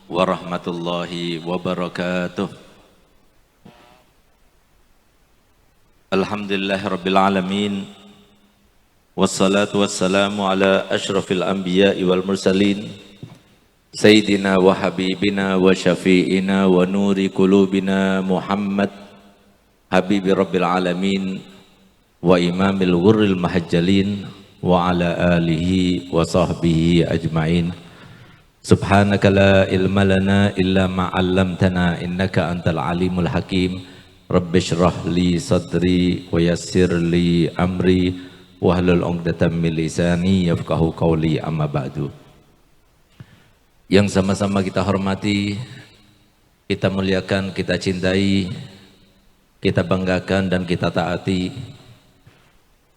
warahmatullahi wabarakatuh. Alhamdulillahirabbil alamin. Wassalatu wassalamu ala asyrafil anbiya'i wal mursalin. Sayyidina wa habibina wa syafi'ina wa nuri qulubina Muhammad habibi rabbil alamin wa imamil ghurril mahajjalin wa ala alihi wa sahbihi ajma'in. Subhanaka la ilma lana illa ma 'allamtana innaka antal alimul hakim. Rabbi shrah li sadri wa yassir li amri wahlul 'uqdatam min lisani yafqahu qawli, amma ba'du. Yang sama-sama kita hormati, kita muliakan, kita cintai, kita banggakan dan kita taati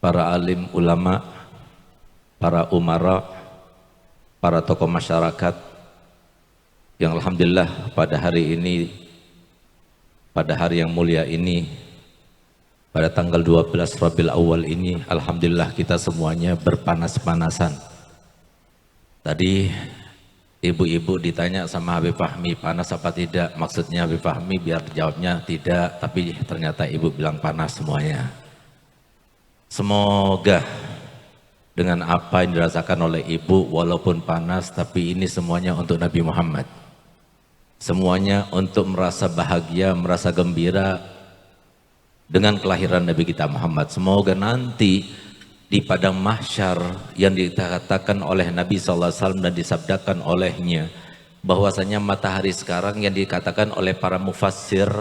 para alim ulama, para umara, para tokoh masyarakat yang alhamdulillah pada hari ini, pada hari yang mulia ini, pada tanggal 12 Rabiul Awal ini, alhamdulillah kita semuanya berpanas-panasan. Tadi ibu-ibu ditanya sama Habib Fahmi, panas apa tidak? Maksudnya Habib Fahmi biar jawabnya tidak, tapi ternyata ibu bilang panas semuanya. Semoga dengan apa yang dirasakan oleh ibu, walaupun panas, tapi ini semuanya untuk Nabi Muhammad. Semuanya untuk merasa bahagia, merasa gembira dengan kelahiran Nabi kita Muhammad. Semoga nanti di padang mahsyar yang dikatakan oleh Nabi SAW dan disabdakan olehnya, bahwasanya matahari sekarang yang dikatakan oleh para mufassir,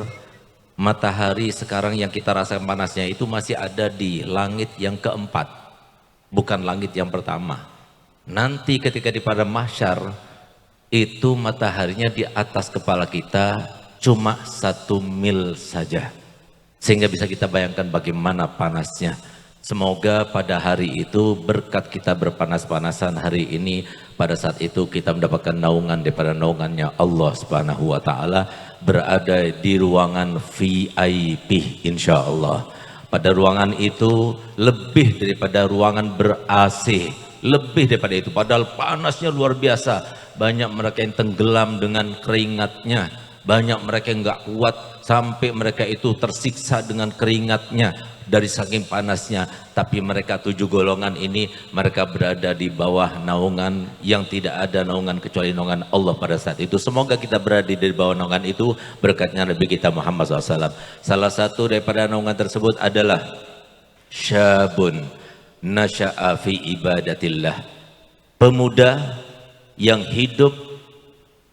matahari sekarang yang kita rasakan panasnya itu masih ada di langit yang keempat, bukan langit yang pertama. Nanti ketika di padang mahsyar itu mataharinya di atas kepala kita cuma 1 mil saja, sehingga bisa kita bayangkan bagaimana panasnya. Semoga pada hari itu berkat kita berpanas-panasan hari ini, pada saat itu kita mendapatkan naungan daripada naungannya Allah Subhanahu wa taala, berada di ruangan VIP insyaallah. Pada ruangan itu lebih daripada ruangan ber-AC, lebih daripada itu, padahal panasnya luar biasa. Banyak mereka yang tenggelam dengan keringatnya, banyak mereka yang nggak kuat sampai mereka itu tersiksa dengan keringatnya dari saking panasnya. Tapi mereka 7 golongan ini, mereka berada di bawah naungan yang tidak ada naungan kecuali naungan Allah pada saat itu. Semoga kita berada di bawah naungan itu berkatnya Nabi kita Muhammad SAW. Salah satu daripada naungan tersebut adalah syabun nasya'a fi ibadatillah, pemuda yang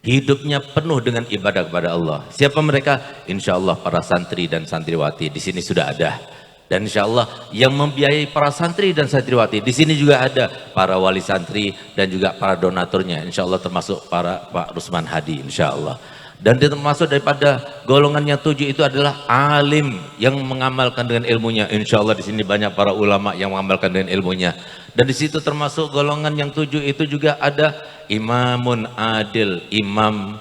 hidupnya penuh dengan ibadah kepada Allah. Siapa mereka? Insya Allah para santri dan santriwati di sini sudah ada. Dan insya Allah yang membiayai para santri dan santriwati di sini juga ada, para wali santri dan juga para donaturnya. Insya Allah termasuk para Pak Rusman Hadi insya Allah. Dan termasuk daripada golongan yang 7 itu adalah alim yang mengamalkan dengan ilmunya. Insya Allah di sini banyak para ulama yang mengamalkan dengan ilmunya. Dan di situ termasuk golongan yang 7 itu juga ada imamun adil, imam,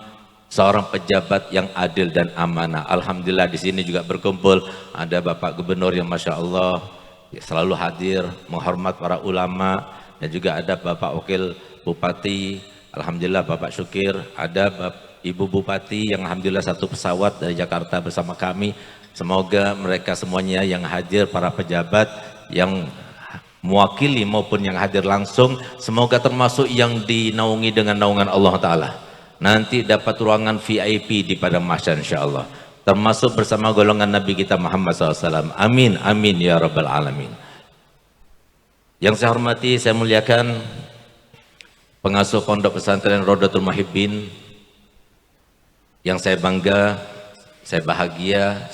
seorang pejabat yang adil dan amanah. Alhamdulillah di sini juga berkumpul ada Bapak Gubernur yang Masya Allah selalu hadir menghormat para ulama, dan juga ada Bapak Wakil Bupati, Alhamdulillah Bapak Syukir, ada Ibu Bupati yang Alhamdulillah satu pesawat dari Jakarta bersama kami. Semoga mereka semuanya yang hadir, para pejabat yang mewakili maupun yang hadir langsung, semoga termasuk yang dinaungi dengan naungan Allah Ta'ala, nanti dapat ruangan VIP di padang mahsyar insyaallah, termasuk bersama golongan Nabi kita Muhammad SAW. Amin, amin ya rabbal alamin. Yang saya hormati, saya muliakan pengasuh Pondok Pesantren Rodatul Muhibbin, yang saya bangga, saya bahagia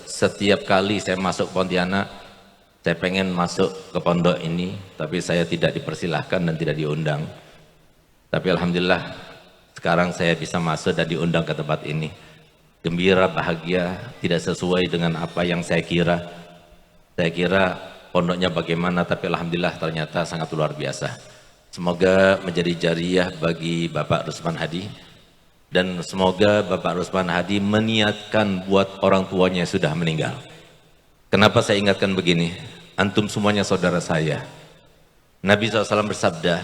setiap kali saya masuk Pontianak. Saya pengen masuk ke pondok ini, tapi saya tidak dipersilahkan dan tidak diundang. Tapi alhamdulillah sekarang saya bisa masuk dan diundang ke tempat ini. Gembira, bahagia, tidak sesuai dengan apa yang saya kira. Saya kira pondoknya bagaimana, tapi alhamdulillah ternyata sangat luar biasa. Semoga menjadi jariyah bagi Bapak Rusman Hadi, dan semoga Bapak Rusman Hadi meniatkan buat orang tuanya yang sudah meninggal. Kenapa saya ingatkan begini? Antum semuanya saudara saya. Nabi SAW bersabda,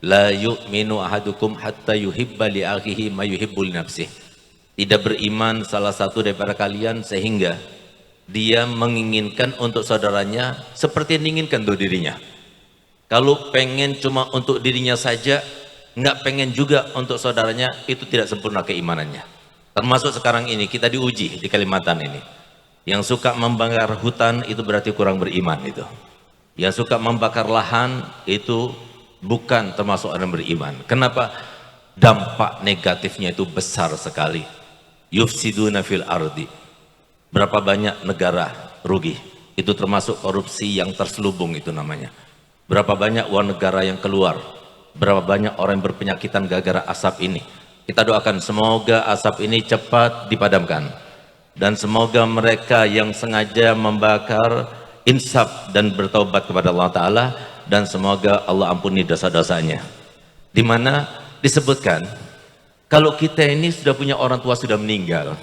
La yu'minu ahadukum hatta yuhibba li akhihi ma yuhibbu li nafsihi. Tidak beriman salah satu daripada kalian sehingga dia menginginkan untuk saudaranya seperti yang diinginkan untuk dirinya. Kalau pengen cuma untuk dirinya saja, nggak pengen juga untuk saudaranya, itu tidak sempurna keimanannya. Termasuk sekarang ini kita diuji di Kalimantan ini. Yang suka membakar hutan itu berarti kurang beriman itu. Yang suka membakar lahan itu bukan termasuk orang beriman. Kenapa? Dampak negatifnya itu besar sekali. Yufsiduna fil ardi. Berapa banyak negara rugi? Itu termasuk korupsi yang terselubung itu namanya. Berapa banyak uang negara yang keluar? Berapa banyak orang yang berpenyakitan gara-gara asap ini? Kita doakan semoga asap ini cepat dipadamkan. Dan semoga mereka yang sengaja membakar insaf dan bertaubat kepada Allah Ta'ala. Dan semoga Allah ampuni dosa-dosanya. Di mana disebutkan, kalau kita ini sudah punya orang tua sudah meninggal,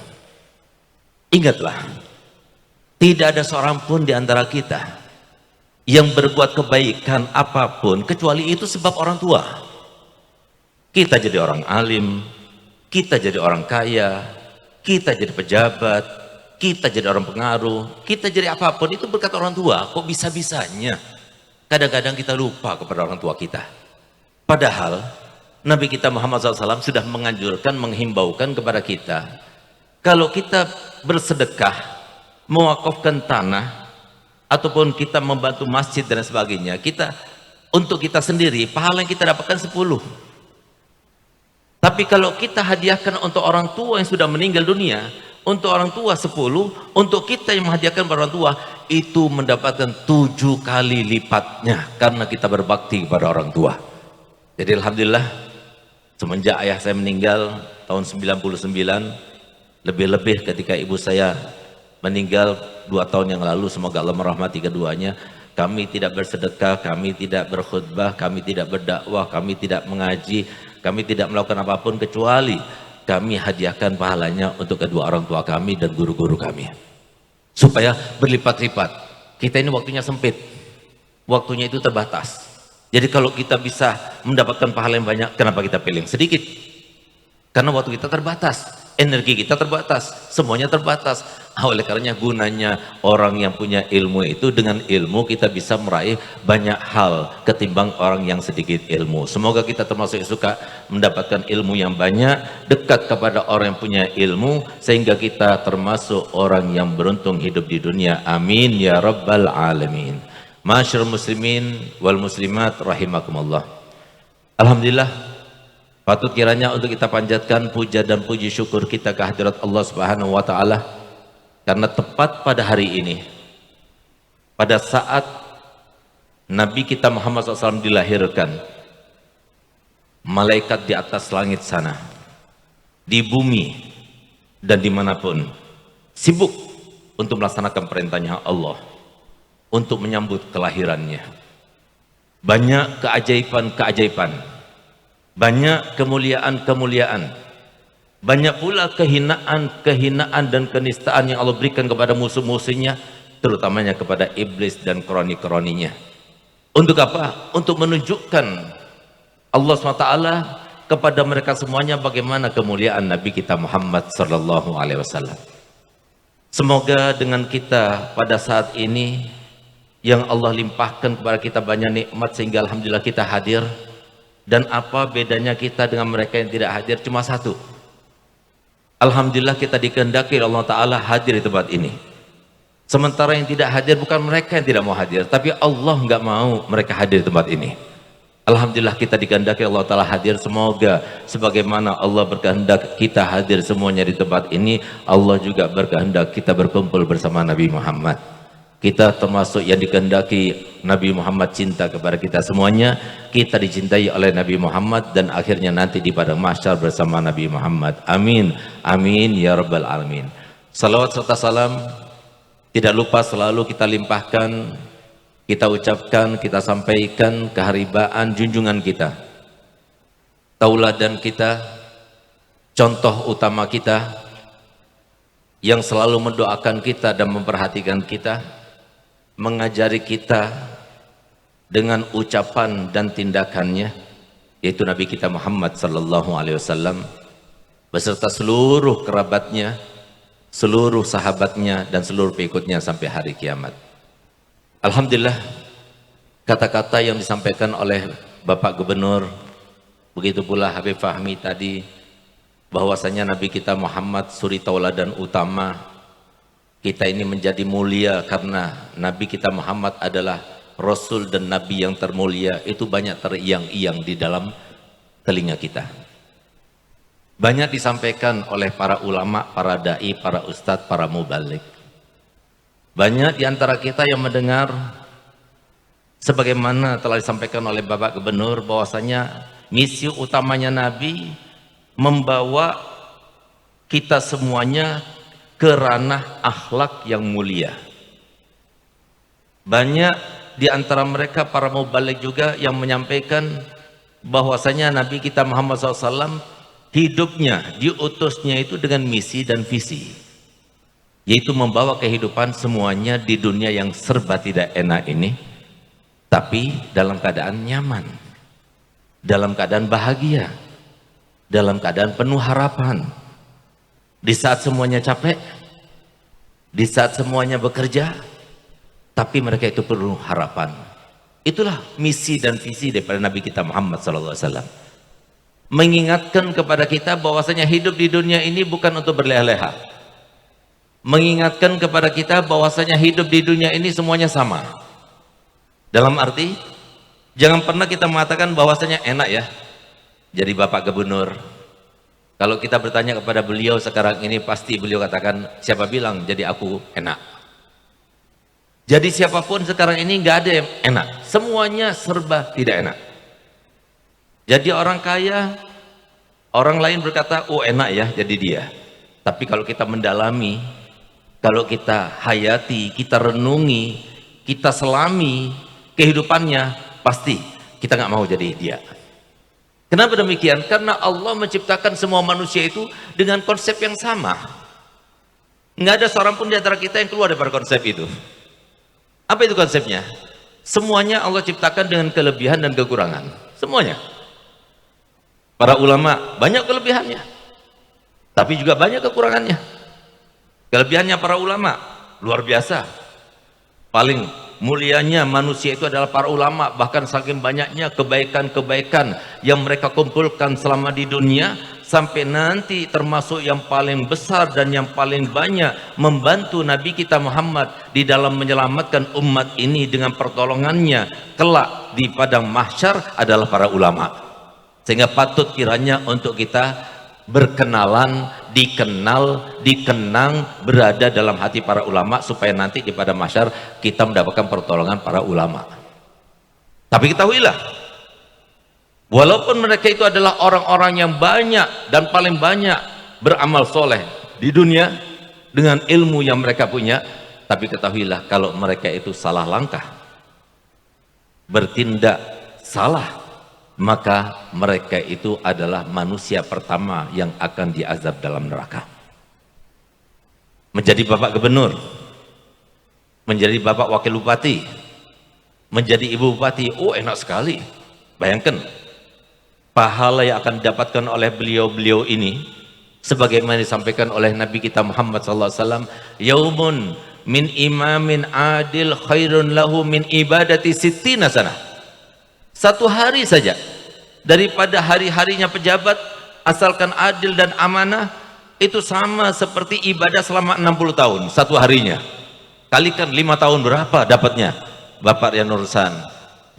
ingatlah, tidak ada seorang pun di antara kita yang berbuat kebaikan apapun kecuali itu sebab orang tua. Kita jadi orang alim, kita jadi orang kaya, kita jadi pejabat, kita jadi orang pengaruh, kita jadi apapun itu berkat orang tua. Kok bisa-bisanya kadang-kadang kita lupa kepada orang tua kita. Padahal Nabi kita Muhammad SAW sudah menganjurkan, menghimbaukan kepada kita, kalau kita bersedekah, mewakafkan tanah, ataupun kita membantu masjid dan sebagainya, kita untuk kita sendiri pahala yang kita dapatkan 10. Tapi kalau kita hadiahkan untuk orang tua yang sudah meninggal dunia, untuk orang tua 10, untuk kita yang menghadiahkan kepada orang tua, itu mendapatkan 7 kali lipatnya karena kita berbakti kepada orang tua. Jadi alhamdulillah, semenjak ayah saya meninggal tahun 99, lebih-lebih ketika ibu saya meninggal 2 tahun yang lalu, semoga Allah merahmati keduanya, kami tidak bersedekah, kami tidak berkhutbah, kami tidak berdakwah, kami tidak mengaji, kami tidak melakukan apapun kecuali kami hadiahkan pahalanya untuk kedua orang tua kami dan guru-guru kami, supaya berlipat-lipat. Kita ini waktunya sempit, waktunya itu terbatas. Jadi kalau kita bisa mendapatkan pahala yang banyak, kenapa kita pilih yang sedikit? Karena waktu kita terbatas, energi kita terbatas, semuanya terbatas. Oleh karenanya gunanya orang yang punya ilmu itu, dengan ilmu kita bisa meraih banyak hal ketimbang orang yang sedikit ilmu. Semoga kita termasuk yang suka mendapatkan ilmu yang banyak, dekat kepada orang yang punya ilmu, sehingga kita termasuk orang yang beruntung hidup di dunia. Amin ya rabbal alamin. Masyarul muslimin wal muslimat rahimakumullah. Alhamdulillah, patut kiranya untuk kita panjatkan puja dan puji syukur kita ke hadirat Allah Subhanahu wa taala, karena tepat pada hari ini, pada saat Nabi kita Muhammad SAW dilahirkan, malaikat di atas langit sana, di bumi dan dimanapun sibuk untuk melaksanakan perintahnya Allah, untuk menyambut kelahirannya. Banyak keajaiban-keajaiban, banyak kemuliaan-kemuliaan, banyak pula kehinaan-kehinaan dan kenistaan yang Allah berikan kepada musuh-musuhnya, terutamanya kepada iblis dan kroni-kroninya. Untuk apa? Untuk menunjukkan Allah SWT kepada mereka semuanya bagaimana kemuliaan Nabi kita Muhammad SAW. Semoga dengan kita pada saat ini yang Allah limpahkan kepada kita banyak nikmat, sehingga alhamdulillah kita hadir. Dan apa bedanya kita dengan mereka yang tidak hadir? Cuma satu, alhamdulillah kita dikehendaki Allah Ta'ala hadir di tempat ini. Sementara yang tidak hadir bukan mereka yang tidak mau hadir, tapi Allah nggak mau mereka hadir di tempat ini. Alhamdulillah kita dikehendaki Allah Ta'ala hadir. Semoga sebagaimana Allah berkehendak kita hadir semuanya di tempat ini, Allah juga berkehendak kita berkumpul bersama Nabi Muhammad. Kita termasuk yang dikehendaki Nabi Muhammad cinta kepada kita semuanya, kita dicintai oleh Nabi Muhammad, dan akhirnya nanti di padang mahsyar bersama Nabi Muhammad. Amin, amin ya rabbal alamin. Salawat serta salam tidak lupa selalu kita limpahkan, kita ucapkan, kita sampaikan keharibaan junjungan kita, tauladan kita, contoh utama kita, yang selalu mendoakan kita dan memperhatikan kita, mengajari kita dengan ucapan dan tindakannya, yaitu Nabi kita Muhammad sallallahu alaihi wasallam beserta seluruh kerabatnya, seluruh sahabatnya dan seluruh pengikutnya sampai hari kiamat. Alhamdulillah, kata-kata yang disampaikan oleh Bapak Gubernur, begitu pula Habib Fahmi tadi, bahwasanya Nabi kita Muhammad suri tauladan utama. Kita ini menjadi mulia karena Nabi kita Muhammad adalah Rasul dan Nabi yang termulia, itu banyak teriang-iang di dalam telinga kita. Banyak disampaikan oleh para ulama, para da'i, para ustadz, para mubalik. Banyak di antara kita yang mendengar sebagaimana telah disampaikan oleh Bapak Gubernur bahwasanya misi utamanya Nabi membawa kita semuanya ke ranah akhlak yang mulia. Banyak di antara mereka para mubalik juga yang menyampaikan bahwasanya Nabi kita Muhammad SAW hidupnya, diutusnya itu dengan misi dan visi, yaitu membawa kehidupan semuanya di dunia yang serba tidak enak ini, tapi dalam keadaan nyaman, dalam keadaan bahagia, dalam keadaan penuh harapan. Di saat semuanya capek, di saat semuanya bekerja, tapi mereka itu perlu harapan. Itulah misi dan visi daripada Nabi kita Muhammad SAW. Mengingatkan kepada kita bahwasanya hidup di dunia ini bukan untuk berleha-leha. Mengingatkan kepada kita bahwasanya hidup di dunia ini semuanya sama. Dalam arti, jangan pernah kita mengatakan bahwasanya enak ya jadi Bapak Gubernur. Kalau kita bertanya kepada beliau sekarang ini, pasti beliau katakan, siapa bilang jadi aku enak? Jadi siapapun sekarang ini nggak ada yang enak, semuanya serba tidak enak. Jadi orang kaya, orang lain berkata, oh enak ya jadi dia. Tapi kalau kita mendalami, kalau kita hayati, kita renungi, kita selami kehidupannya, pasti kita nggak mau jadi dia. Kenapa demikian? Karena Allah menciptakan semua manusia itu dengan konsep yang sama. Nggak ada seorang pun di antara kita yang keluar dari konsep itu. Apa itu konsepnya? Semuanya Allah ciptakan dengan kelebihan dan kekurangan. Semuanya. Para ulama banyak kelebihannya, tapi juga banyak kekurangannya. Kelebihannya para ulama luar biasa. Paling mulianya manusia itu adalah para ulama, bahkan saking banyaknya kebaikan-kebaikan yang mereka kumpulkan selama di dunia, sampai nanti termasuk yang paling besar dan yang paling banyak membantu Nabi kita Muhammad di dalam menyelamatkan umat ini dengan pertolongannya kelak di padang mahsyar adalah para ulama. Sehingga patut kiranya untuk kita berkenalan, dikenal, dikenang, berada dalam hati para ulama, supaya nanti di padang mahsyar kita mendapatkan pertolongan para ulama. Tapi ketahuilah, walaupun mereka itu adalah orang-orang yang banyak dan paling banyak beramal soleh di dunia dengan ilmu yang mereka punya, tapi ketahuilah kalau mereka itu salah langkah, bertindak salah, maka mereka itu adalah manusia pertama yang akan diazab dalam neraka. Menjadi Bapak Gubernur, menjadi Bapak Wakil Bupati, menjadi Ibu Bupati, oh enak sekali. Bayangkan pahala yang akan didapatkan oleh beliau-beliau ini, sebagaimana disampaikan oleh Nabi kita Muhammad SAW, yaumun min imamin adil khairun lahu min ibadati sittina sanah. Satu hari saja daripada hari-harinya pejabat, asalkan adil dan amanah, itu sama seperti ibadah selama 60 tahun satu harinya. Kalikan 5 tahun berapa dapatnya? Bapak Rian Nursan,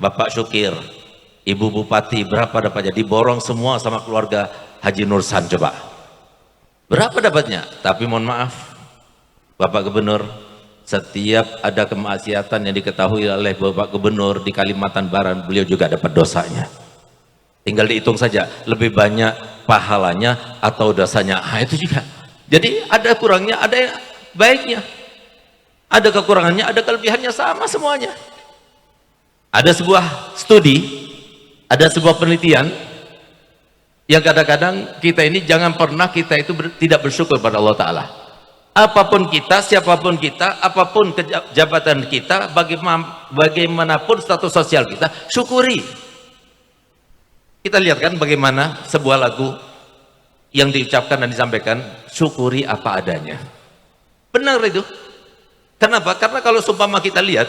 Bapak Syukir, Ibu Bupati, berapa dapatnya? Diborong semua sama keluarga Haji Nursan, coba berapa dapatnya? Tapi mohon maaf Bapak Gubernur, setiap ada kemaksiatan yang diketahui oleh Bapak Gubernur di Kalimantan Barat, beliau juga dapat dosanya. Tinggal dihitung saja, lebih banyak pahalanya atau dosanya. Itu juga. Jadi ada kurangnya, ada yang baiknya. Ada kekurangannya, ada kelebihannya, sama semuanya. Ada sebuah studi, ada sebuah penelitian yang kadang-kadang kita ini jangan pernah kita itu tidak bersyukur pada Allah Ta'ala. Apapun kita, siapapun kita, apapun jabatan kita, bagaimanapun status sosial kita, syukuri. Kita lihat kan bagaimana sebuah lagu yang diucapkan dan disampaikan, syukuri apa adanya. Benar itu. Kenapa? Karena kalau seumpama kita lihat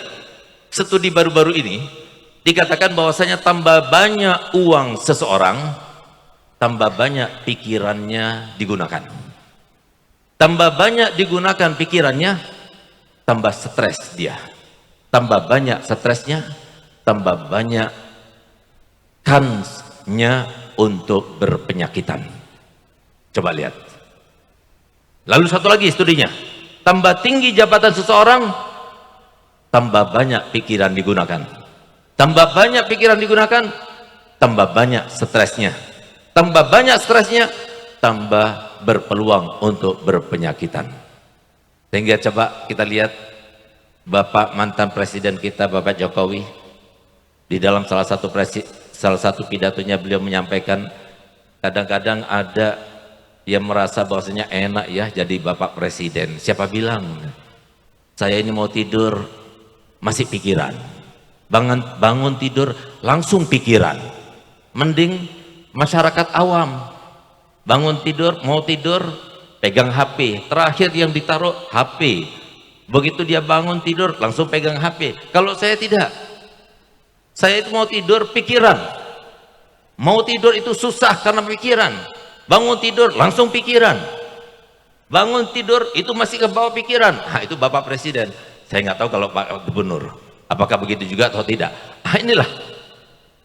studi baru-baru ini dikatakan bahwasanya tambah banyak uang seseorang, tambah banyak pikirannya digunakan. Tambah banyak digunakan pikirannya, tambah stres dia. Tambah banyak stresnya, tambah banyak kansnya untuk berpenyakitan. Coba lihat. Lalu satu lagi studinya, tambah tinggi jabatan seseorang, tambah banyak pikiran digunakan. Tambah banyak pikiran digunakan, tambah banyak stresnya. Tambah banyak stresnya, tambah berpeluang untuk berpenyakitan. Sehingga coba kita lihat Bapak mantan presiden kita, Bapak Jokowi, di dalam salah satu pidatonya beliau menyampaikan, kadang-kadang ada yang merasa bahwasanya enak ya jadi Bapak presiden. Siapa bilang? Saya ini mau tidur masih pikiran. Bangun tidur langsung pikiran. Mending masyarakat awam bangun tidur, mau tidur pegang HP, terakhir yang ditaruh HP. Begitu dia bangun tidur langsung pegang HP. Kalau saya tidak, saya itu mau tidur pikiran. Mau tidur itu susah karena pikiran. Bangun tidur langsung pikiran. Bangun tidur itu masih ke bawah pikiran. Nah, itu Bapak Presiden. Saya nggak tahu kalau Pak Gubernur apakah begitu juga atau tidak. Nah, inilah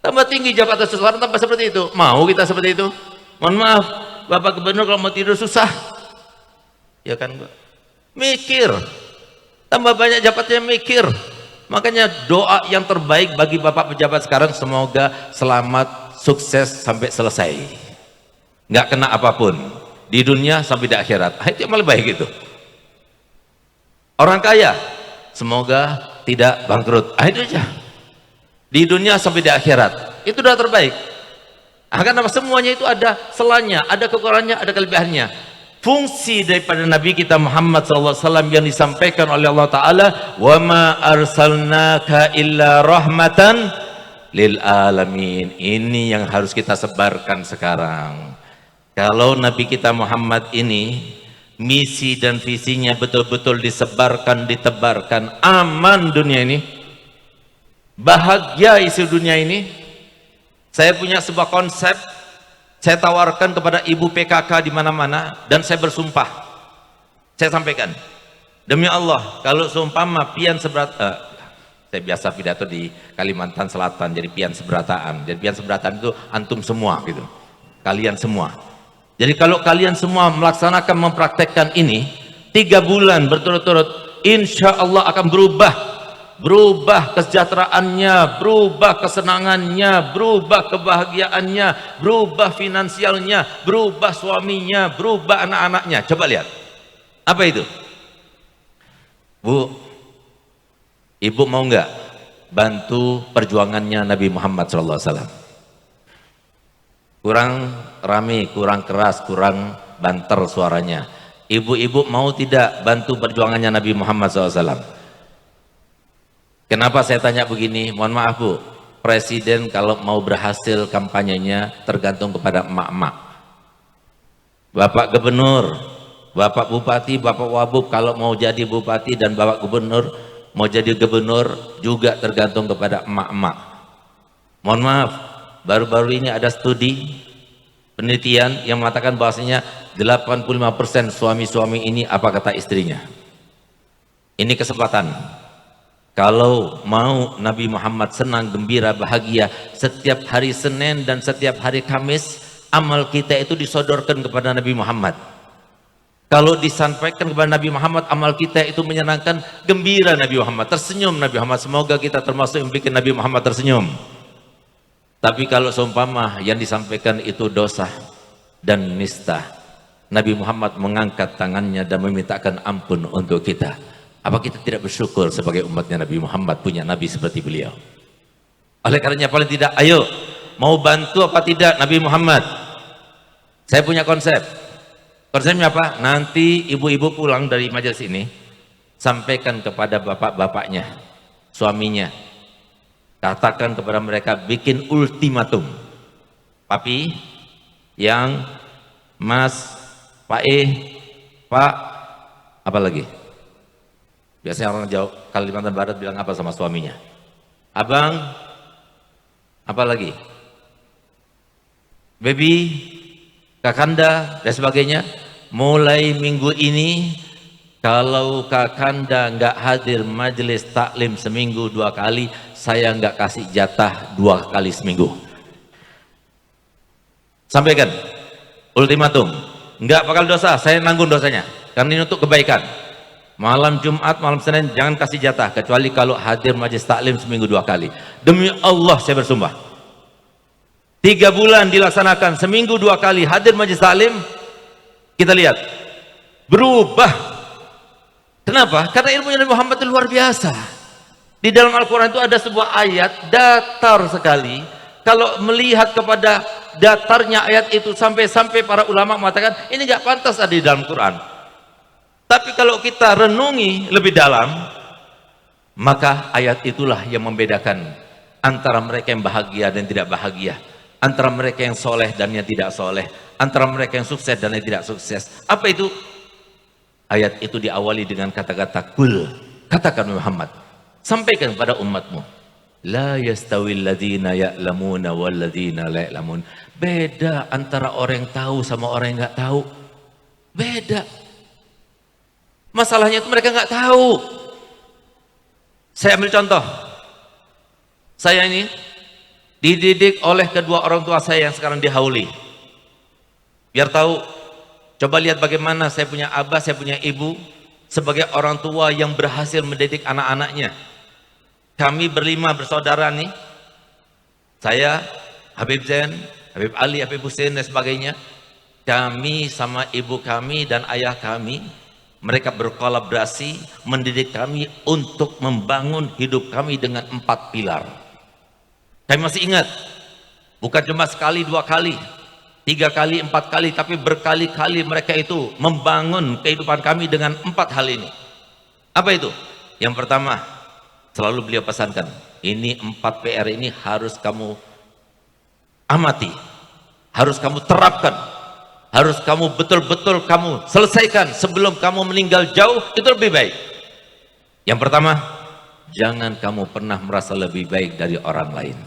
tambah tinggi jabatan seseorang tambah seperti itu. Mau kita seperti itu? Mohon maaf, Bapak Gubernur kalau mau tidur susah. Ya kan, Pak? Mikir. Tambah banyak jabatannya mikir. Makanya doa yang terbaik bagi Bapak pejabat sekarang, semoga selamat, sukses sampai selesai. Nggak kena apapun di dunia sampai di akhirat. Itu yang paling baik itu. Orang kaya, semoga tidak bangkrut. Itu aja. Di dunia sampai di akhirat. Itu doa terbaik. Karena semuanya itu ada selanya, ada kekurangannya, ada kelebihannya. Fungsi daripada Nabi kita Muhammad SAW yang disampaikan oleh Allah Ta'ala, wa ma arsalnaka illa rahmatan lil alamin. Ini yang harus kita sebarkan sekarang. Kalau Nabi kita Muhammad ini misi dan visinya betul-betul disebarkan, ditebarkan, aman dunia ini, bahagia isi dunia ini. Saya punya sebuah konsep, saya tawarkan kepada ibu PKK di mana-mana, dan saya bersumpah, saya sampaikan, demi Allah, kalau seumpama pian seberata, saya biasa pidato di Kalimantan Selatan, jadi pian seberataan. Jadi pian seberataan itu antum semua gitu, kalian semua. Jadi kalau kalian semua melaksanakan, mempraktekkan ini 3 bulan berturut-turut, insya Allah akan berubah kesejahteraannya, berubah kesenangannya, berubah kebahagiaannya, berubah finansialnya, berubah suaminya, berubah anak-anaknya. Coba lihat, apa itu? Bu, ibu mau nggak bantu perjuangannya Nabi Muhammad SAW? Kurang rame, kurang keras, kurang banter suaranya. Ibu-ibu mau tidak bantu perjuangannya Nabi Muhammad SAW? Kenapa saya tanya begini? Mohon maaf Bu, presiden kalau mau berhasil kampanyenya tergantung kepada emak-emak. Bapak gubernur, bapak bupati, bapak wabub kalau mau jadi bupati, dan bapak gubernur mau jadi gubernur juga tergantung kepada emak-emak. Mohon maaf, baru-baru ini ada studi penelitian yang mengatakan bahwasanya 85% suami-suami ini apa kata istrinya. Ini kesempatan. Kalau mau Nabi Muhammad senang, gembira, bahagia, setiap hari Senin dan setiap hari Kamis amal kita itu disodorkan kepada Nabi Muhammad. Kalau disampaikan kepada Nabi Muhammad, amal kita itu menyenangkan, gembira Nabi Muhammad, tersenyum Nabi Muhammad. Semoga kita termasuk yang bikin Nabi Muhammad tersenyum. Tapi kalau seumpama yang disampaikan itu dosa dan nista, Nabi Muhammad mengangkat tangannya dan memintakan ampun untuk kita. Apa kita tidak bersyukur sebagai umatnya Nabi Muhammad punya Nabi seperti beliau? Oleh karenanya paling tidak, ayo mau bantu apa tidak Nabi Muhammad? Saya punya konsep. Konsepnya apa? Nanti ibu-ibu pulang dari majelis ini, sampaikan kepada bapak-bapaknya, suaminya, katakan kepada mereka, bikin ultimatum. Papi, yang, Mas, Pak Pak, apa lagi? Biasanya orang Jawa Kalimantan Barat bilang apa sama suaminya? Abang, apa lagi? Baby, Kakanda, dan sebagainya. Mulai minggu ini, kalau Kakanda nggak hadir majelis taklim seminggu 2 kali, saya nggak kasih jatah 2 kali seminggu. Sampaikan ultimatum, nggak bakal dosa, saya nanggung dosanya, karena ini untuk kebaikan. Malam Jumat, malam Senin jangan kasih jatah, kecuali kalau hadir majelis taklim seminggu 2 kali. Demi Allah saya bersumpah, 3 bulan dilaksanakan, seminggu 2 kali hadir majelis taklim, kita lihat berubah. Kenapa? Karena ilmunya Nabi Muhammad itu luar biasa. Di dalam Al-Quran itu ada sebuah ayat datar sekali. Kalau melihat kepada datarnya ayat itu, sampai para ulama mengatakan ini nggak pantas ada di dalam Quran. Tapi kalau kita renungi lebih dalam, maka ayat itulah yang membedakan antara mereka yang bahagia dan tidak bahagia, antara mereka yang soleh dan yang tidak soleh, antara mereka yang sukses dan yang tidak sukses. Apa itu? Ayat itu diawali dengan kata-kata kul, katakan Muhammad, sampaikan kepada umatmu, la yastawil ladzina ya'lamuna wal ladzina la ya'lamun. Beda antara orang yang tahu sama orang yang nggak tahu. Beda. Masalahnya itu mereka nggak tahu. Saya ambil contoh. Saya ini dididik oleh kedua orang tua saya yang sekarang dihauli. Biar tahu, coba lihat bagaimana saya punya abah, saya punya ibu sebagai orang tua yang berhasil mendidik anak-anaknya. Kami berlima bersaudara nih. Saya, Habib Zain, Habib Ali, Habib Hussein dan sebagainya. Kami sama ibu kami dan ayah kami, mereka berkolaborasi mendidik kami untuk membangun hidup kami dengan 4 pilar. Saya masih ingat, bukan cuma sekali, 2 kali, 3 kali, 4 kali, tapi berkali-kali mereka itu membangun kehidupan kami dengan 4 hal ini. Apa itu? Yang pertama, selalu beliau pesankan, ini 4 PR ini harus kamu amati, harus kamu terapkan, harus kamu betul-betul kamu selesaikan sebelum kamu meninggal jauh, itu lebih baik. Yang pertama, jangan kamu pernah merasa lebih baik dari orang lain.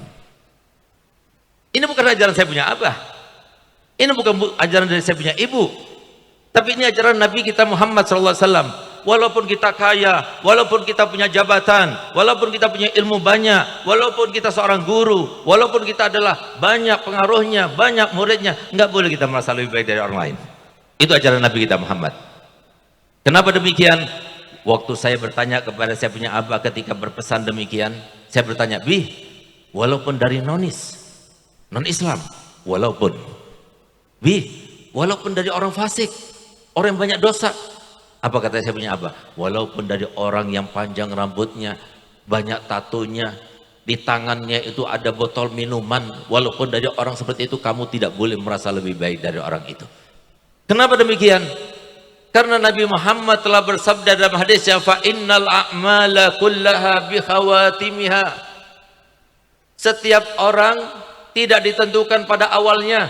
Ini bukan ajaran saya punya abah, ini bukan ajaran dari saya punya ibu, tapi ini ajaran Nabi kita Muhammad SAW. Walaupun kita kaya, walaupun kita punya jabatan, walaupun kita punya ilmu banyak, walaupun kita seorang guru, walaupun kita adalah banyak pengaruhnya, banyak muridnya, nggak boleh kita merasa lebih baik dari orang lain. Itu ajaran Nabi kita Muhammad. Kenapa demikian? Waktu saya bertanya kepada saya punya abah ketika berpesan demikian, saya bertanya, Bih, walaupun dari non-Islam, walaupun, Bih, walaupun dari orang fasik, orang yang banyak dosa, apa kata saya punya abah? Walaupun dari orang yang panjang rambutnya, banyak tatonya, di tangannya itu ada botol minuman, walaupun dari orang seperti itu, kamu tidak boleh merasa lebih baik dari orang itu. Kenapa demikian? Karena Nabi Muhammad telah bersabda dalam hadisnya, fa innal a'mala kullaha bi khawatimiha. Setiap orang tidak ditentukan pada awalnya,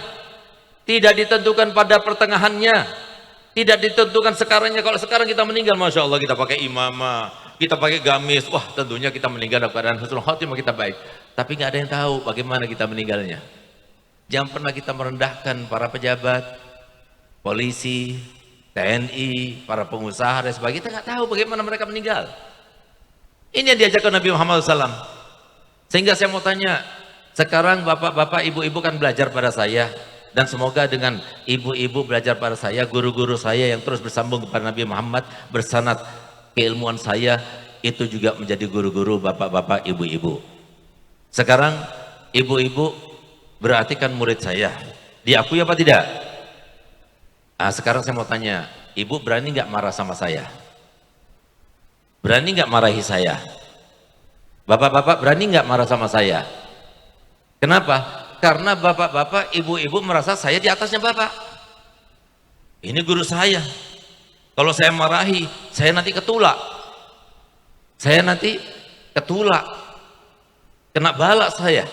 tidak ditentukan pada pertengahannya, tidak ditentukan sekarangnya. Kalau sekarang kita meninggal, Masya Allah, kita pakai imamah, kita pakai gamis, wah tentunya kita meninggal dalam keadaan husnul khotimah, kita baik. Tapi nggak ada yang tahu bagaimana kita meninggalnya. Jangan pernah kita merendahkan para pejabat, polisi, TNI, para pengusaha dan sebagainya. Kita nggak tahu bagaimana mereka meninggal. Ini yang diajarkan Nabi Muhammad SAW. Sehingga saya mau tanya, sekarang bapak-bapak, ibu-ibu kan belajar pada saya, dan semoga dengan ibu-ibu belajar pada saya, guru-guru saya yang terus bersambung kepada Nabi Muhammad, bersanad keilmuan saya, itu juga menjadi guru-guru bapak-bapak, ibu-ibu. Sekarang ibu-ibu berarti kan murid saya, diakui apa tidak? Nah, sekarang saya mau tanya, ibu berani nggak marah sama saya? Berani nggak marahi saya? Bapak-bapak berani nggak marah sama saya? Kenapa? Karena bapak-bapak, ibu-ibu merasa saya di atasnya bapak. Ini guru saya. Kalau saya marahi, saya nanti ketulak. Saya nanti ketulak. Kena balak saya.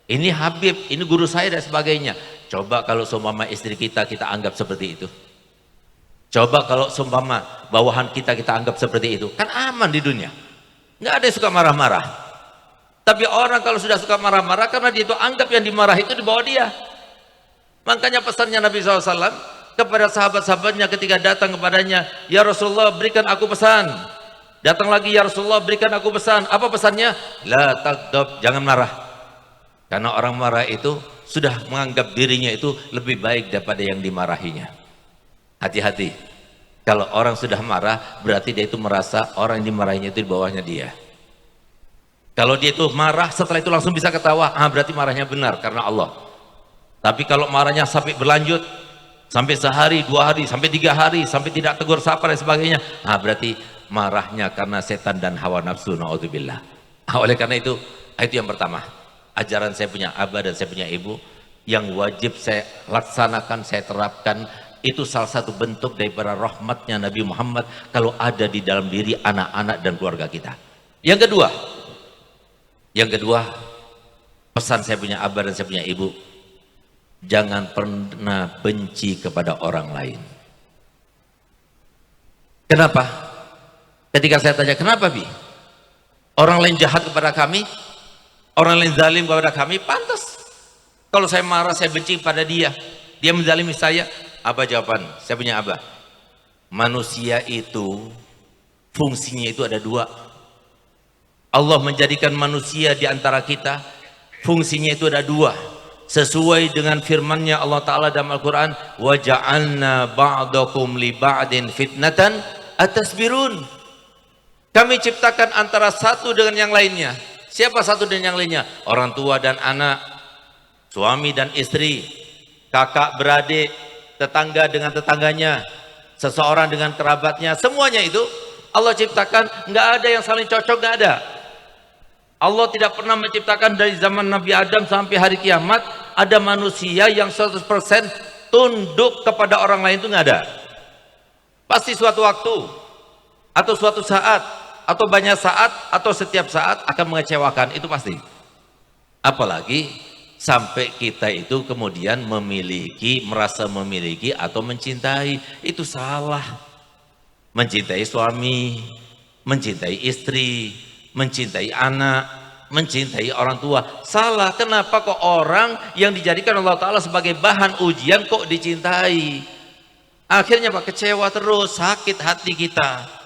ini Habib, ini guru saya dan sebagainya. Coba kalau seumpama istri kita anggap seperti itu. Coba kalau seumpama bawahan kita anggap seperti itu, kan aman di dunia. Nggak ada yang suka marah-marah. Tapi orang kalau sudah suka marah-marah karena dia itu anggap yang dimarah itu di bawah dia. Makanya pesannya Nabi SAW kepada sahabat-sahabatnya ketika datang kepadanya, ya Rasulullah berikan aku pesan. Datang lagi, ya Rasulullah berikan aku pesan. Apa pesannya? La taghdab, jangan marah. Karena orang marah itu sudah menganggap dirinya itu lebih baik daripada yang dimarahinya. Hati-hati. Kalau orang sudah marah, berarti dia itu merasa orang yang dimarahinya itu di bawahnya dia. Kalau dia itu marah, setelah itu langsung bisa ketawa, berarti marahnya benar karena Allah. Tapi kalau marahnya sampai berlanjut, sampai sehari, 2 hari, sampai 3 hari, sampai tidak tegur sapa dan sebagainya, berarti marahnya karena setan dan hawa nafsu, na'udzubillah. Oleh karena itu yang pertama, ajaran saya punya abah dan saya punya ibu, yang wajib saya laksanakan, saya terapkan, itu salah satu bentuk daripada rahmatnya Nabi Muhammad kalau ada di dalam diri anak-anak dan keluarga kita. Yang kedua, pesan saya punya abah dan saya punya ibu, jangan pernah benci kepada orang lain. Kenapa? Ketika saya tanya, kenapa Bi? Orang lain jahat kepada kami, orang lain zalim kepada kami, pantas. Kalau saya marah, saya benci pada dia, dia menzalimi saya. Apa jawaban? Saya punya abah. Manusia itu, fungsinya itu ada 2. Allah menjadikan manusia di antara kita, fungsinya itu ada 2. Sesuai dengan firman-Nya Allah Ta'ala dalam Al-Quran, وَجَعَلْنَا بَعْضَكُمْ لِبَعْدٍ فِتْنَةً أَتَصْبِرُونَ. Kami ciptakan antara satu dengan yang lainnya. Siapa satu dengan yang lainnya? Orang tua dan anak, suami dan istri, kakak beradik, tetangga dengan tetangganya, seseorang dengan kerabatnya, semuanya itu Allah ciptakan, nggak ada yang saling cocok, nggak ada. Allah tidak pernah menciptakan dari zaman Nabi Adam sampai hari kiamat ada manusia yang 100% tunduk kepada orang lain, itu nggak ada. Pasti suatu waktu atau suatu saat atau banyak saat atau setiap saat akan mengecewakan, itu pasti. Apalagi sampai kita itu kemudian merasa memiliki atau mencintai, itu salah. Mencintai suami, mencintai istri, mencintai anak, mencintai orang tua, salah. Kenapa kok orang yang dijadikan Allah Ta'ala sebagai bahan ujian kok dicintai? Akhirnya Pak, kecewa terus, sakit hati kita.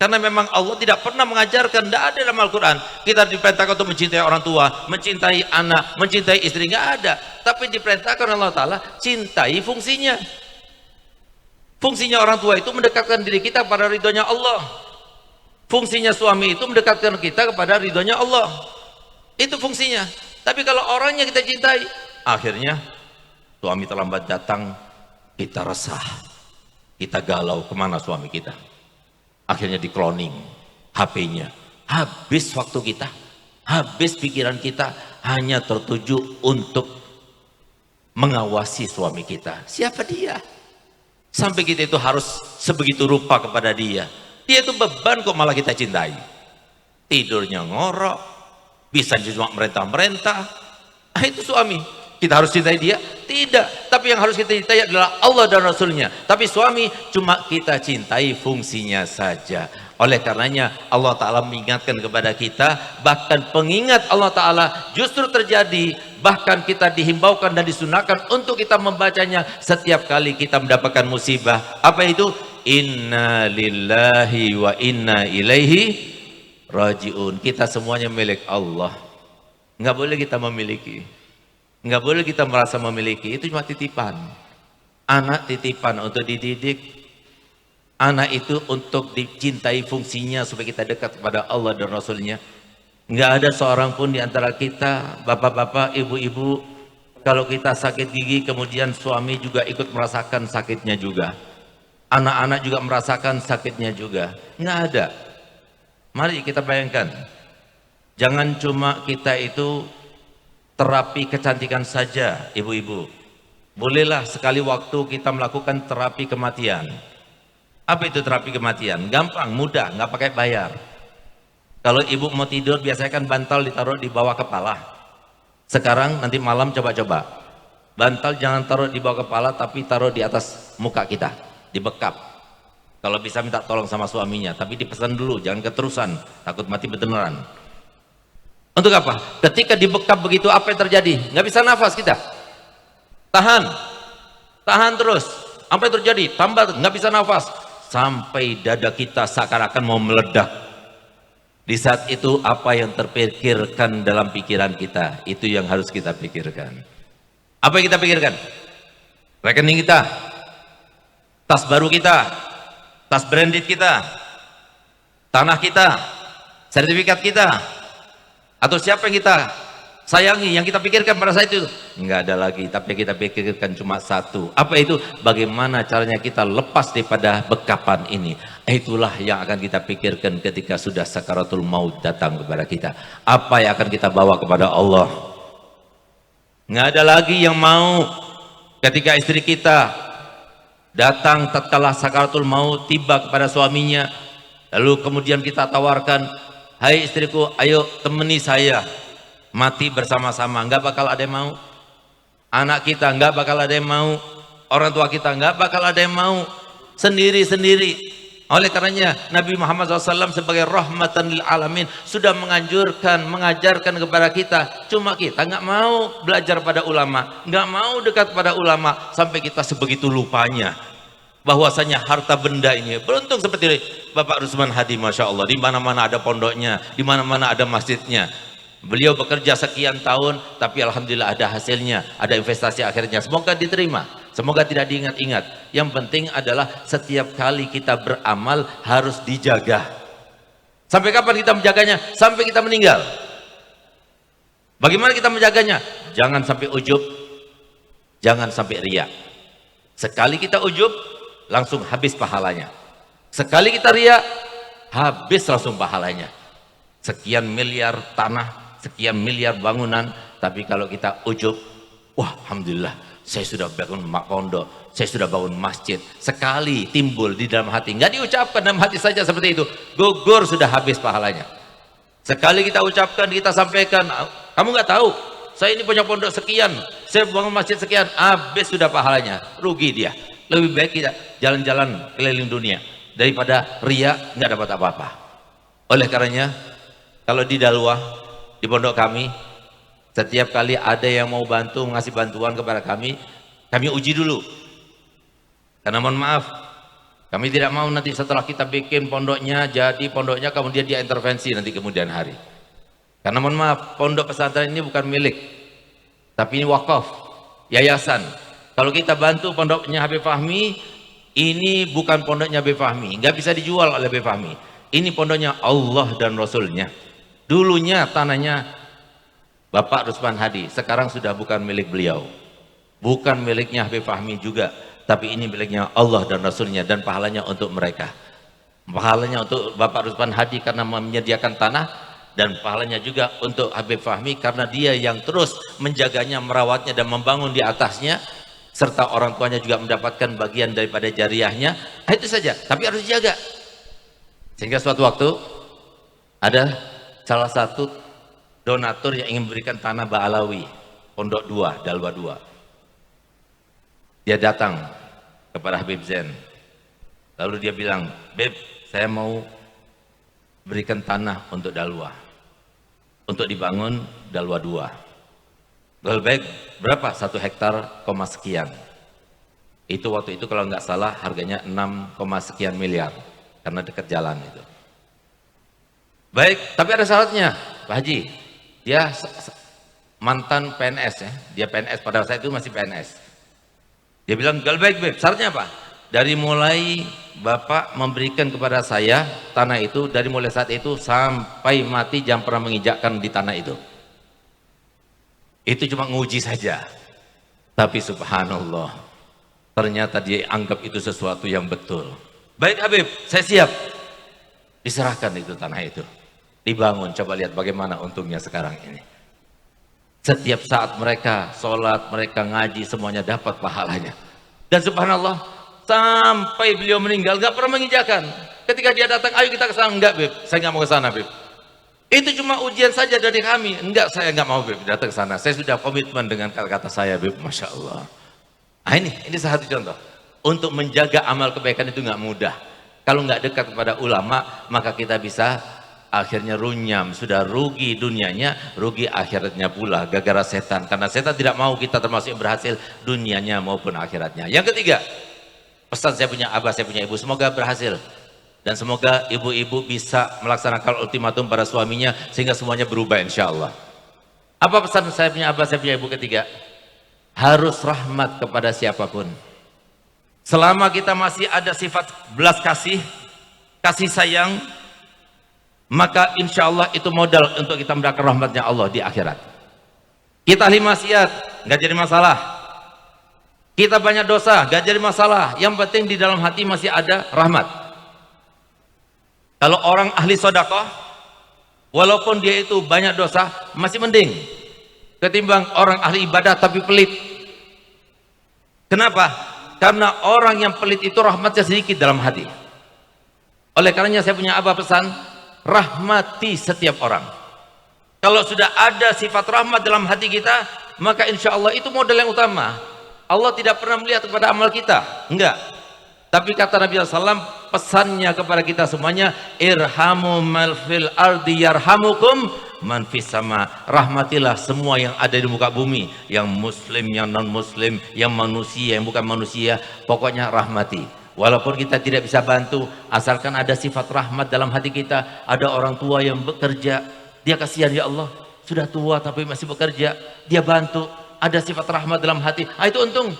Karena memang Allah tidak pernah mengajarkan, tidak ada dalam Al-Quran kita diperintahkan untuk mencintai orang tua, mencintai anak, mencintai istri, nggak ada. Tapi diperintahkan Allah Ta'ala, cintai fungsinya. Fungsinya orang tua itu mendekatkan diri kita pada ridhonya Allah. Fungsinya suami itu mendekatkan kita kepada ridhonya Allah. Itu fungsinya. Tapi kalau orangnya kita cintai, akhirnya suami terlambat datang, kita resah, kita galau, kemana suami kita? Akhirnya di cloning HP-nya, habis waktu kita, habis pikiran kita hanya tertuju untuk mengawasi suami kita. Siapa dia? Sampai kita itu harus sebegitu rupa kepada dia. Dia itu beban kok malah kita cintai. Tidurnya ngorok, bisa cuma merentah-merentah. Itu suami. Kita harus cintai dia? Tidak. Tapi yang harus kita cintai adalah Allah dan Rasulnya. Tapi suami cuma kita cintai fungsinya saja. Oleh karenanya Allah Ta'ala mengingatkan kepada kita, bahkan pengingat Allah Ta'ala justru terjadi, bahkan kita dihimbaukan dan disunahkan untuk kita membacanya setiap kali kita mendapatkan musibah. Apa itu? Inna lillahi wa inna ilaihi raji'un. Kita semuanya milik Allah. Nggak boleh kita memiliki, nggak boleh kita merasa memiliki. Itu cuma titipan. Anak titipan untuk dididik. Anak itu untuk dicintai fungsinya supaya kita dekat kepada Allah dan Rasulnya. Nggak ada seorang pun di antara kita, bapak-bapak, ibu-ibu, kalau kita sakit gigi kemudian suami juga ikut merasakan sakitnya juga. Anak-anak juga merasakan sakitnya juga. Nggak ada. Mari kita bayangkan. Jangan cuma kita itu terapi kecantikan saja, ibu-ibu. Bolehlah sekali waktu kita melakukan terapi kematian. Apa itu terapi kematian? Gampang, mudah, nggak pakai bayar. Kalau ibu mau tidur, biasanya kan bantal ditaruh di bawah kepala. Sekarang nanti malam coba-coba. Bantal jangan taruh di bawah kepala, tapi taruh di atas muka kita, dibekap. Kalau bisa minta tolong sama suaminya, tapi dipesan dulu, jangan keterusan, takut mati beneran. Untuk apa? Ketika dibekap begitu, apa yang terjadi? Nggak bisa nafas kita. Tahan terus. Apa yang terjadi? Tambah, nggak bisa nafas. Sampai dada kita seakan-akan mau meledak. Di saat itu, apa yang terpikirkan dalam pikiran kita, itu yang harus kita pikirkan. Apa yang kita pikirkan? Rekening kita, tas baru kita, tas branded kita, tanah kita, sertifikat kita, atau siapa yang kita sayangi, yang kita pikirkan pada saat itu? Enggak ada lagi, tapi kita pikirkan cuma satu. Apa itu? Bagaimana caranya kita lepas daripada bekapan ini. Itulah yang akan kita pikirkan ketika sudah sakaratul maut datang kepada kita. Apa yang akan kita bawa kepada Allah? Enggak ada lagi yang mau ketika istri kita datang tatkala sakaratul maut tiba kepada suaminya, lalu kemudian kita tawarkan, hai istriku, ayo temani saya mati bersama-sama. Enggak bakal ada yang mau. Anak kita enggak bakal ada yang mau. Orang tua kita enggak bakal ada yang mau. Sendiri-sendiri. Oleh karenanya Nabi Muhammad SAW sebagai rahmatan lil alamin sudah menganjurkan, mengajarkan kepada kita. Cuma kita enggak mau belajar pada ulama, enggak mau dekat pada ulama, sampai kita sebegitu lupanya bahwasanya harta benda ini. Beruntung seperti Bapak Rusman Hadi, Masya Allah, di mana-mana ada pondoknya, di mana-mana ada masjidnya. Beliau bekerja sekian tahun, tapi alhamdulillah ada hasilnya, ada investasi akhirnya. Semoga diterima, semoga tidak diingat-ingat. Yang penting adalah setiap kali kita beramal harus dijaga. Sampai kapan kita menjaganya? Sampai kita meninggal. Bagaimana kita menjaganya? Jangan sampai ujub, jangan sampai riya. Sekali kita ujub, langsung habis pahalanya. Sekali kita riya, habis langsung pahalanya. Sekian miliar tanah, sekian miliar bangunan, tapi kalau kita ujub, wah alhamdulillah saya sudah bangun pondok, saya sudah bangun masjid. Sekali timbul di dalam hati, nggak diucapkan, dalam hati saja seperti itu, gugur, sudah habis pahalanya. Sekali kita ucapkan, kita sampaikan, kamu nggak tahu saya ini punya pondok sekian, saya bangun masjid sekian, habis sudah pahalanya. Rugi dia. Lebih baik kita jalan-jalan keliling dunia daripada riya nggak dapat apa-apa. Oleh karenanya, kalau di Daluah, di pondok kami, setiap kali ada yang mau bantu, ngasih bantuan kepada kami uji dulu. Karena mohon maaf, kami tidak mau nanti setelah kita bikin pondoknya, jadi pondoknya kemudian dia intervensi nanti kemudian hari. Karena mohon maaf, pondok pesantren ini bukan milik, tapi ini wakaf, yayasan. Kalau kita bantu pondoknya Habib Fahmi, ini bukan pondoknya Habib Fahmi, nggak bisa dijual oleh Habib Fahmi. Ini pondoknya Allah dan Rasulnya. Dulunya tanahnya Bapak Rusman Hadi, sekarang sudah bukan milik beliau, bukan miliknya Habib Fahmi juga, tapi ini miliknya Allah dan Rasulnya, dan pahalanya untuk mereka. Pahalanya untuk Bapak Rusman Hadi karena menyediakan tanah, dan pahalanya juga untuk Habib Fahmi karena dia yang terus menjaganya, merawatnya, dan membangun di atasnya, serta orang tuanya juga mendapatkan bagian daripada jariahnya. Itu saja, tapi harus dijaga. Sehingga suatu waktu ada salah satu donatur yang ingin memberikan tanah Ba'alawi, Pondok 2, Dalwa 2. Dia datang kepada Habib Zain. Lalu dia bilang, Beb, saya mau berikan tanah untuk Dalwa, untuk dibangun Dalwa 2. Lalu baik, berapa? 1 hektar, sekian. Itu waktu itu kalau nggak salah harganya 6, sekian miliar, karena dekat jalan itu. Baik, tapi ada syaratnya, Pak Haji. Dia mantan PNS ya, dia PNS pada saat itu masih PNS. Dia bilang, "Gal baik, Beb, syaratnya apa? Dari mulai Bapak memberikan kepada saya tanah itu, dari mulai saat itu sampai mati jangan pernah menginjakkan di tanah itu." Itu cuma nguji saja. Tapi subhanallah, ternyata dia anggap itu sesuatu yang betul. Baik Habib, saya siap. Diserahkan itu tanah itu, dibangun. Coba lihat bagaimana untungnya sekarang ini. Setiap saat mereka sholat, mereka ngaji, semuanya dapat pahalanya. Dan subhanallah, sampai beliau meninggal gak pernah menginjakan. Ketika dia datang, ayo kita ke sana, enggak Beb, saya nggak mau ke sana Beb. Itu cuma ujian saja dari kami. Enggak, saya enggak mau Beb datang ke sana. Saya sudah komitmen dengan kata-kata saya Beb, Masya Allah. Nah ini satu contoh. Untuk menjaga amal kebaikan itu enggak mudah. Kalau enggak dekat kepada ulama, maka kita bisa akhirnya runyam. Sudah rugi dunianya, rugi akhiratnya pula. Gara-gara setan. Karena setan tidak mau kita termasuk yang berhasil dunianya maupun akhiratnya. Yang ketiga, pesan saya punya abah, saya punya ibu, semoga berhasil. Dan semoga ibu-ibu bisa melaksanakan ultimatum pada suaminya sehingga semuanya berubah insya Allah. Apa pesan saya punya abah, saya punya ibu? Ketiga, harus rahmat kepada siapapun. Selama kita masih ada sifat belas kasih, kasih sayang, maka insya Allah itu modal untuk kita mendapatkan rahmatnya Allah di akhirat. Kita ahli maksiat, nggak jadi masalah. Kita banyak dosa, nggak jadi masalah. Yang penting di dalam hati masih ada rahmat. Kalau orang ahli sedekah, walaupun dia itu banyak dosa, masih mending ketimbang orang ahli ibadah tapi pelit. Kenapa? Karena orang yang pelit itu rahmatnya sedikit dalam hati. Oleh karenanya saya punya apa pesan? Rahmati setiap orang. Kalau sudah ada sifat rahmat dalam hati kita, maka insya Allah itu modal yang utama. Allah tidak pernah melihat kepada amal kita, enggak. Tapi kata Nabi SAW, pesannya kepada kita semuanya, irhamu man fil ardi yarhamukum man fis sama. Rahmatilah semua yang ada di muka bumi, yang muslim, yang non muslim, yang manusia, yang bukan manusia, pokoknya rahmati. Walaupun kita tidak bisa bantu, asalkan ada sifat rahmat dalam hati kita. Ada orang tua yang bekerja, dia kasihan, ya Allah, sudah tua tapi masih bekerja, dia bantu, ada sifat rahmat dalam hati, itu untung.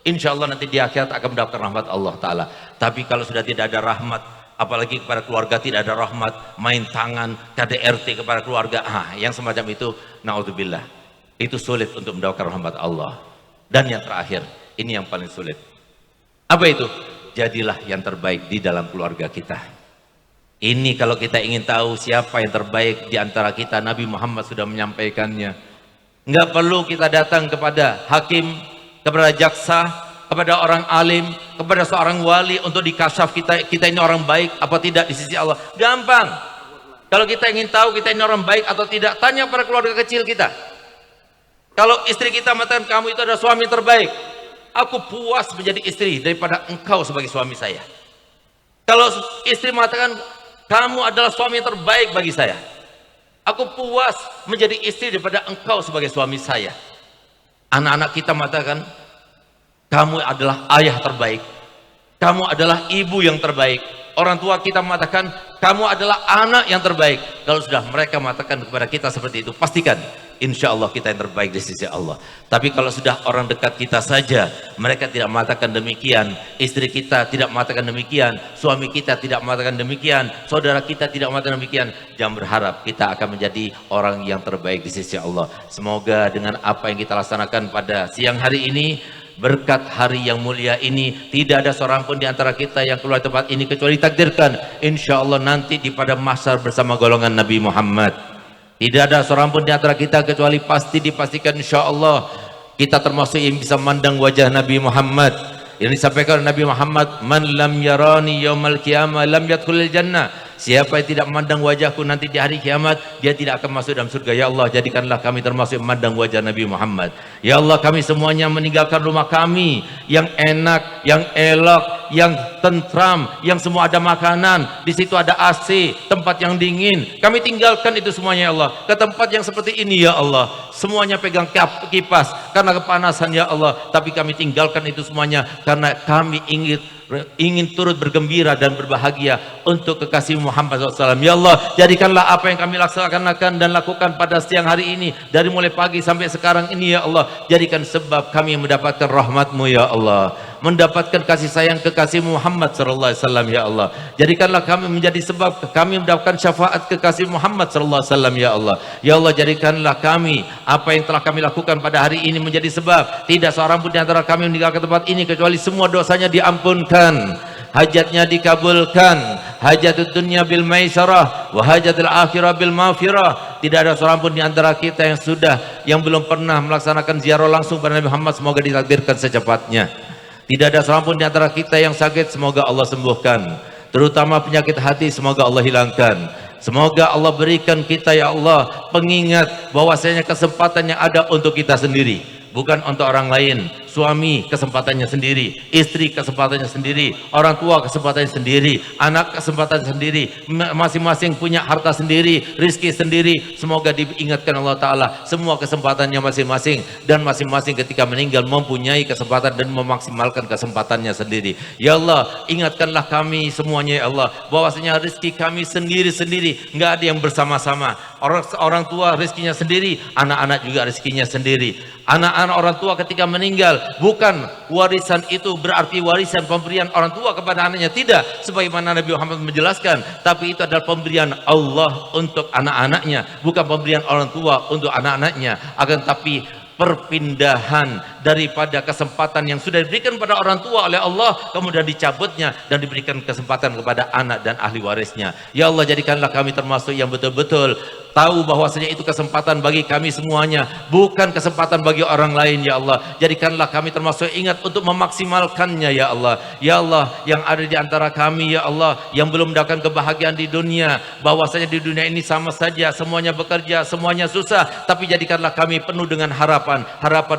Insya Allah nanti di akhirat akan mendapatkan rahmat Allah Ta'ala. Tapi kalau sudah tidak ada rahmat, apalagi kepada keluarga tidak ada rahmat, main tangan, KDRT kepada keluarga, yang semacam itu, na'udzubillah, itu sulit untuk mendapatkan rahmat Allah. Dan yang terakhir, ini yang paling sulit. Apa itu? Jadilah yang terbaik di dalam keluarga kita. Ini kalau kita ingin tahu siapa yang terbaik di antara kita, Nabi Muhammad sudah menyampaikannya. Enggak perlu kita datang kepada hakim, kepada jaksa, kepada orang alim, kepada seorang wali untuk dikasyaf kita ini orang baik apa tidak di sisi Allah. Gampang. Kalau kita ingin tahu kita ini orang baik atau tidak, tanya pada keluarga kecil kita. Kalau istri kita mengatakan kamu itu adalah suami terbaik, aku puas menjadi istri daripada engkau sebagai suami saya. Kalau istri mengatakan kamu adalah suami terbaik bagi saya, aku puas menjadi istri daripada engkau sebagai suami saya. Anak-anak kita mengatakan kamu adalah ayah terbaik, kamu adalah ibu yang terbaik. Orang tua kita mengatakan kamu adalah anak yang terbaik. Kalau sudah mereka mengatakan kepada kita seperti itu, pastikan insya Allah kita yang terbaik di sisi Allah. Tapi kalau sudah orang dekat kita saja mereka tidak mengatakan demikian, istri kita tidak mengatakan demikian, suami kita tidak mengatakan demikian, saudara kita tidak mengatakan demikian, jangan berharap kita akan menjadi orang yang terbaik di sisi Allah. Semoga dengan apa yang kita laksanakan pada siang hari ini, berkat hari yang mulia ini, tidak ada seorang pun di antara kita yang keluar tempat ini kecuali takdirkan insya Allah nanti di pada mahsyar bersama golongan Nabi Muhammad. Tidak ada seorang pun di antara kita kecuali pasti dipastikan insya Allah kita termasuk yang bisa memandang wajah Nabi Muhammad. Yang disampaikan oleh Nabi Muhammad, man lam yarani yaumal qiyamah lam yadkhulul jannah. Siapa yang tidak memandang wajahku nanti di hari kiamat, dia tidak akan masuk dalam surga. Ya Allah, jadikanlah kami termasuk memandang wajah Nabi Muhammad. Ya Allah, kami semuanya meninggalkan rumah kami yang enak, yang elok, yang tentram, yang semua ada makanan, di situ ada AC, tempat yang dingin. Kami tinggalkan itu semuanya ya Allah, ke tempat yang seperti ini ya Allah. Semuanya pegang kipas karena kepanasan ya Allah, tapi kami tinggalkan itu semuanya karena kami ingin turut bergembira dan berbahagia untuk kekasih Muhammad SAW. Ya Allah, jadikanlah apa yang kami laksanakan dan lakukan pada siang hari ini, dari mulai pagi sampai sekarang ini ya Allah, jadikan sebab kami mendapatkan rahmat-Mu ya Allah, mendapatkan kasih sayang kekasih Muhammad SAW ya Allah. Jadikanlah kami menjadi sebab kami mendapatkan syafaat kekasih Muhammad SAW ya Allah. Ya Allah, jadikanlah kami, apa yang telah kami lakukan pada hari ini menjadi sebab tidak seorang pun di antara kami meninggalkan tempat ini kecuali semua dosanya diampunkan, hajatnya dikabulkan, hajatul dunya bil maisarah wa hajatul akhirah bil maghfirah. Tidak ada seorang pun di antara kita yang belum pernah melaksanakan ziarah langsung pada Nabi Muhammad, semoga ditakdirkan secepatnya. Tidak ada seorang pun di antara kita yang sakit, semoga Allah sembuhkan. Terutama penyakit hati, semoga Allah hilangkan. Semoga Allah berikan kita ya Allah pengingat bahwasanya kesempatan yang ada untuk kita sendiri, bukan untuk orang lain. Suami kesempatannya sendiri, istri kesempatannya sendiri, orang tua kesempatannya sendiri, anak kesempatan sendiri, masing-masing punya harta sendiri, rizki sendiri. Semoga diingatkan Allah Ta'ala semua kesempatannya masing-masing, dan masing-masing ketika meninggal mempunyai kesempatan dan memaksimalkan kesempatannya sendiri. Ya Allah, ingatkanlah kami semuanya ya Allah, bahwasanya rizki kami sendiri-sendiri, nggak ada yang bersama-sama. Orang tua rizkinya sendiri, anak-anak juga rizkinya sendiri. Anak-anak orang tua ketika meninggal, bukan warisan itu berarti warisan pemberian orang tua kepada anaknya, tidak, sebagaimana Nabi Muhammad menjelaskan, tapi itu adalah pemberian Allah untuk anak-anaknya, bukan pemberian orang tua untuk anak-anaknya. Akan tapi perpindahan daripada kesempatan yang sudah diberikan pada orang tua oleh Allah, kemudian dicabutnya dan diberikan kesempatan kepada anak dan ahli warisnya. Ya Allah, jadikanlah kami termasuk yang betul-betul tahu bahwasanya itu kesempatan bagi kami semuanya, bukan kesempatan bagi orang lain. Ya Allah, jadikanlah kami termasuk ingat untuk memaksimalkannya. Ya Allah, ya Allah, yang ada di antara kami ya Allah yang belum mendapatkan kebahagiaan di dunia, bahwasanya di dunia ini sama saja, semuanya bekerja, semuanya susah, tapi jadikanlah kami penuh dengan harapan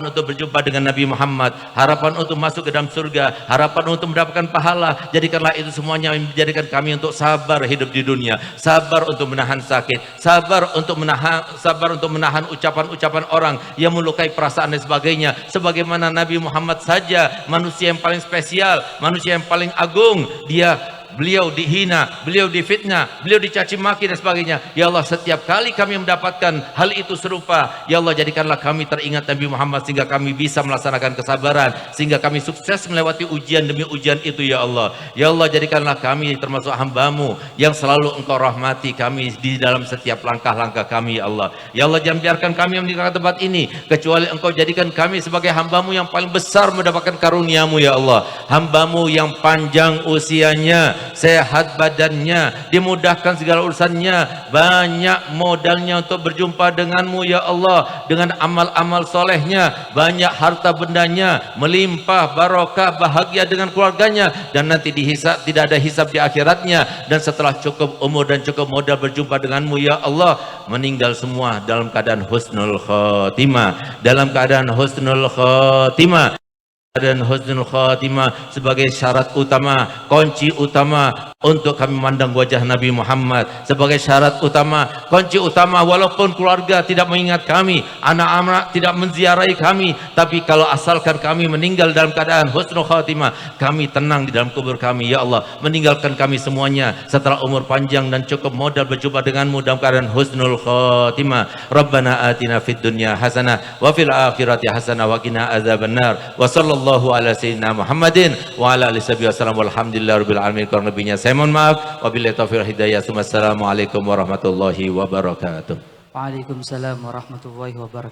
untuk berjumpa dengan Nabi Muhammad, harapan untuk masuk ke dalam surga, harapan untuk mendapatkan pahala. Jadikanlah itu semuanya menjadikan kami untuk sabar hidup di dunia, sabar untuk menahan sakit, sabar untuk menahan ucapan-ucapan orang yang melukai perasaan dan sebagainya. Sebagaimana Nabi Muhammad saja, manusia yang paling spesial, manusia yang paling agung, beliau dihina, beliau difitnah, beliau dicaci maki dan sebagainya. Ya Allah, setiap kali kami mendapatkan hal itu serupa, ya Allah, jadikanlah kami teringat Nabi Muhammad sehingga kami bisa melaksanakan kesabaran, sehingga kami sukses melewati ujian demi ujian itu. Ya Allah, ya Allah, jadikanlah kami termasuk hamba-Mu yang selalu Engkau rahmati kami di dalam setiap langkah-langkah kami. Ya Allah, ya Allah, jangan biarkan kami meninggalkan tempat ini kecuali Engkau jadikan kami sebagai hamba-Mu yang paling besar mendapatkan karunia-Mu. Ya Allah, hamba-Mu yang panjang usianya, sehat badannya, dimudahkan segala urusannya, banyak modalnya untuk berjumpa denganmu ya Allah, dengan amal-amal solehnya, banyak harta bendanya, melimpah, barokah, bahagia dengan keluarganya, dan nanti dihisab, tidak ada hisab di akhiratnya, dan setelah cukup umur dan cukup modal berjumpa denganmu ya Allah, meninggal semua dalam keadaan husnul khotimah, dalam keadaan husnul khotimah. Dan husnul khatimah sebagai syarat utama, kunci utama untuk kami memandang wajah Nabi Muhammad, sebagai syarat utama, kunci utama. Walaupun keluarga tidak mengingat kami, anak-anak tidak menziarahi kami, tapi kalau asalkan kami meninggal dalam keadaan husnul khatimah, kami tenang di dalam kubur kami. Ya Allah, meninggalkan kami semuanya setelah umur panjang dan cukup modal berjumpa denganmu dalam keadaan husnul khatimah. Rabbana atina fid dunya hasanah wa fil akhirati hasanah wa qina azabannar. Wa sallallahu ala sayyidina Muhammadin wa ala alihi wasallam. Walhamdulillahirabbil alamin. Kurang lebihnya saya mohon maaf. Wabillahi taufiq hidayah. Assalamualaikum warahmatullahi wabarakatuh. Waalaikumsalam warahmatullahi wabarakatuh.